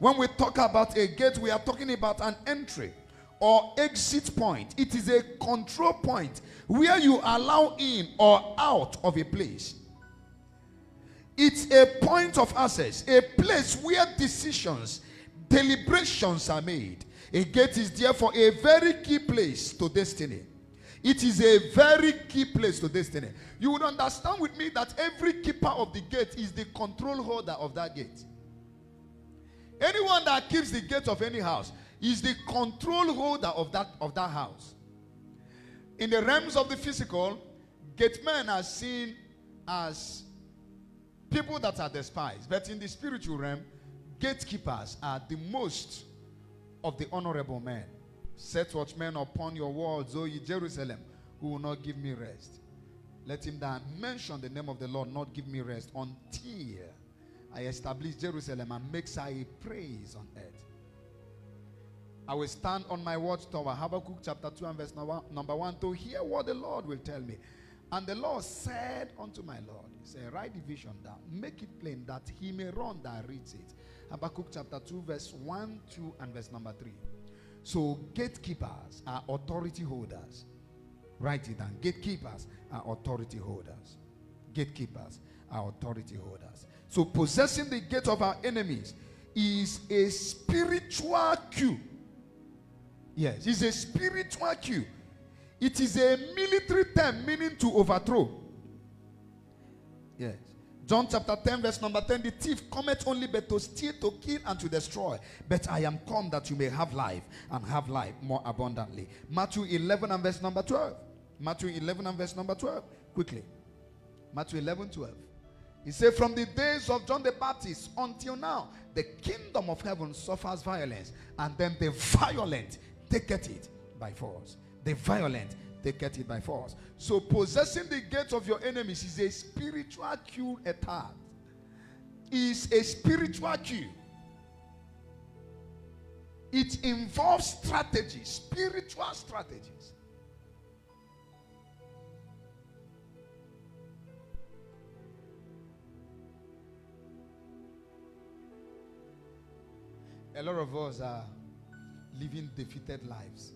When we talk about a gate, we are talking about an entry or exit point. It is a control point where you allow in or out of a place. It's a point of access, a place where decisions, deliberations are made. A gate is therefore a very key place to destiny. It is a very key place to destiny. You would understand with me that every keeper of the gate is the control holder of that gate. Anyone that keeps the gate of any house is the control holder of that house. In the realms of the physical, gatemen are seen as people that are despised. But in the spiritual realm, gatekeepers are the most of the honorable men. Set watchmen upon your walls, O ye Jerusalem, who will not give me rest. Let him that mention the name of the Lord not give me rest until I establish Jerusalem and makes her a praise on earth. I will stand on my watchtower, Habakkuk chapter 2 and verse number 1, to hear what the Lord will tell me. And the Lord said unto my Lord, he said, write the vision down, make it plain that he may run that reads it. Habakkuk chapter 2 verse 1, 2 and verse number 3. So gatekeepers are authority holders. Write it down. Gatekeepers are authority holders. Gatekeepers are authority holders. So possessing the gate of our enemies is a spiritual cue. Yes, it's a spiritual cue. It is a military term meaning to overthrow. Yes. John chapter 10 verse number 10, the thief cometh only but to steal, to kill, and to destroy. But I am come that you may have life, and have life more abundantly. Matthew 11 and verse number 12. Matthew 11 and verse number 12. Quickly. Matthew 11, 12. He said, from the days of John the Baptist until now, the kingdom of heaven suffers violence, and then the violent taketh it by force. The violent taketh it by force. So possessing the gates of your enemies is a spiritual cue attack. Is a spiritual cue. It involves strategies, spiritual strategies. A lot of us are living defeated lives.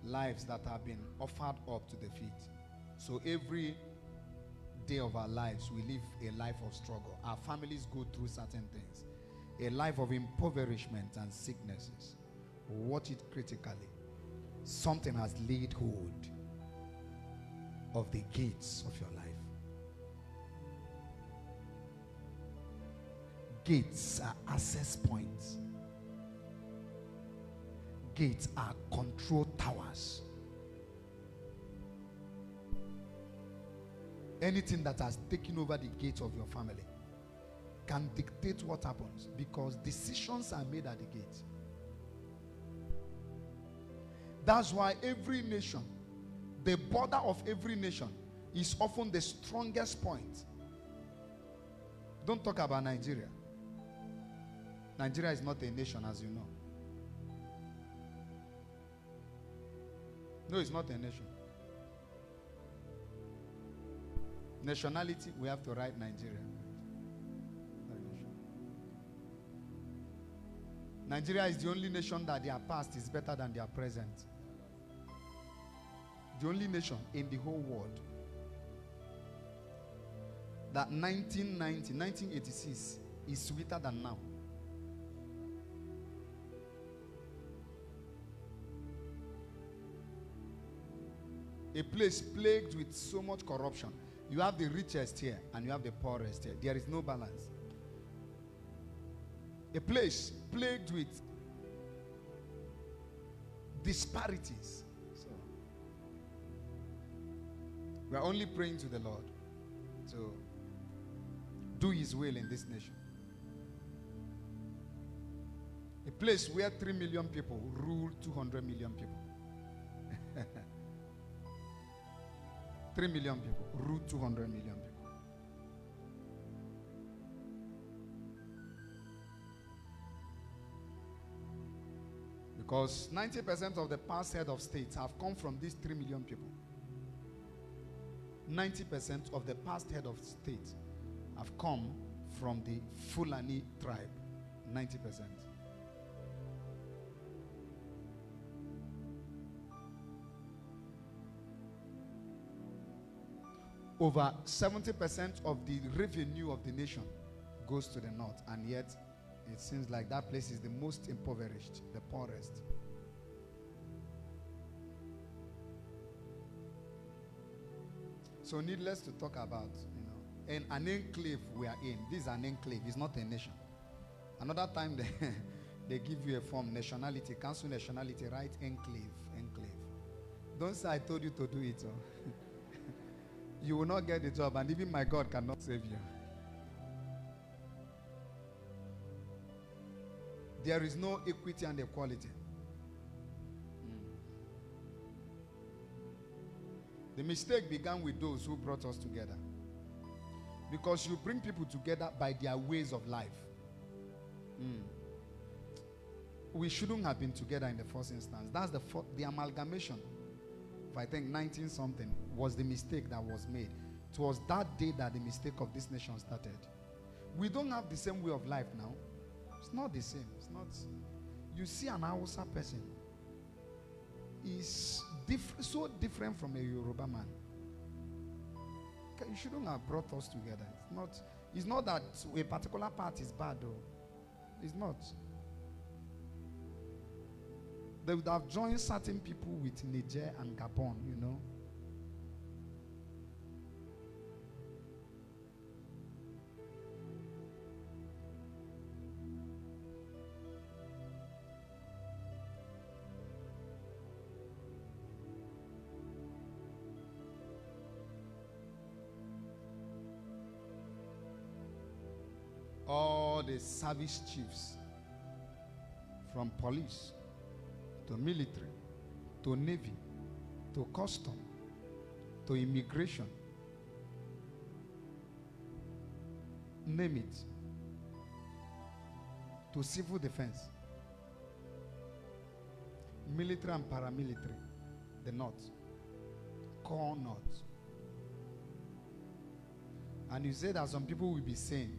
Lives that have been offered up to defeat. So every day of our lives, we live a life of struggle. Our families go through certain things. A life of impoverishment and sicknesses. Watch it critically. Something has laid hold of the gates of your life. Gates are access points. Gates are control towers. Anything that has taken over the gate of your family can dictate what happens, because decisions are made at the gate. That's why every nation, the border of every nation, is often the strongest point. Don't talk about Nigeria. Nigeria is not a nation, as you know. No, it's not a nation. Nationality, we have to write Nigeria. Nigeria is the only nation that their past is better than their present. The only nation in the whole world that 1986 is sweeter than now. A place plagued with so much corruption. You have the richest here and you have the poorest here. There is no balance. A place plagued with disparities. So we are only praying to the Lord to do his will in this nation. A place where 3 million people rule 200 million people. 3 million people rule 200 million people. Because 90% of the past head of states have come from these 3 million people. 90% of the past head of states have come from the Fulani tribe. 90%. Over 70% of the revenue of the nation goes to the north, and yet it seems like that place is the most impoverished, the poorest. So needless to talk about, in an enclave we are in. This is an enclave, it's not a nation. Another time they give you a form, nationality, cancel nationality, write enclave. Don't say I told you to do it. You will not get the job, and even my God cannot save you. There is no equity and equality. The mistake began with those who brought us together. Because you bring people together by their ways of life. We shouldn't have been together in the first instance. That's the amalgamation. I think 19 something was the mistake that was made. It was that day that the mistake of this nation started. We don't have the same way of life now. It's not the same. It's not. You see an Hausa person is so different from a Yoruba man. You shouldn't have brought us together. It's not that a particular part is bad though. It's not. They would have joined certain people with Niger and Gabon, All the service chiefs, from police to military, to navy, to custom, to immigration, name it, to civil defense, military and paramilitary, the north, core north. And you say that some people will be saying,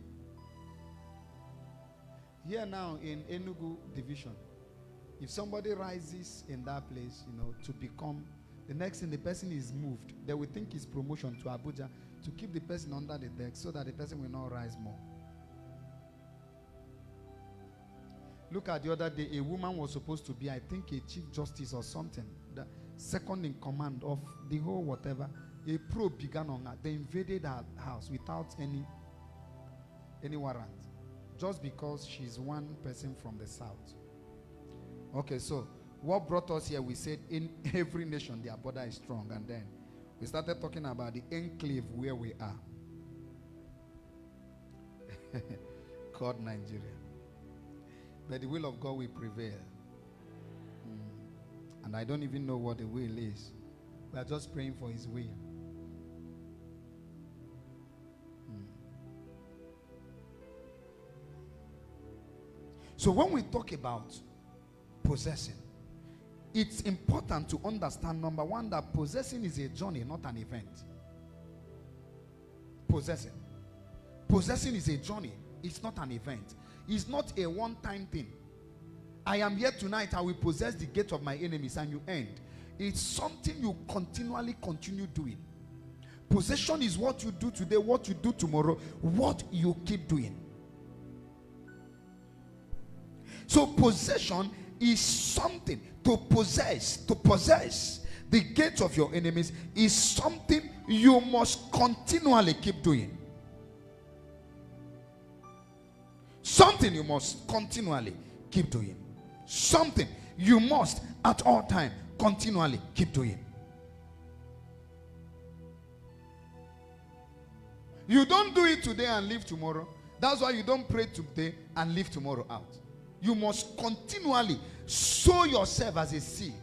here now in Enugu division, if somebody rises in that place, to become, the next thing the person is moved, they will think it's promotion to Abuja to keep the person under the deck so that the person will not rise more. Look at the other day, a woman was supposed to be, I think, a chief justice or something, the second in command of the whole whatever. A probe began on her. They invaded her house without any warrant, just because she's one person from the south. Okay, so what brought us here, we said in every nation their border is strong, and then we started talking about the enclave where we are. called Nigeria. But the will of God will prevail. And I don't even know what the will is. We are just praying for his will. So when we talk about possessing, it's important to understand, number one, that possessing is a journey, not an event. Possessing. Possessing is a journey. It's not an event. It's not a one-time thing. I am here tonight, I will possess the gate of my enemies, and you end. It's something you continually continue doing. Possession is what you do today, what you do tomorrow, what you keep doing. So possession is something to possess. To possess the gates of your enemies is something you must continually keep doing. Something you must continually keep doing. Something you must at all time continually keep doing. You don't do it today and leave tomorrow. That's why you don't pray today and leave tomorrow out. You must continually sow yourself as a seed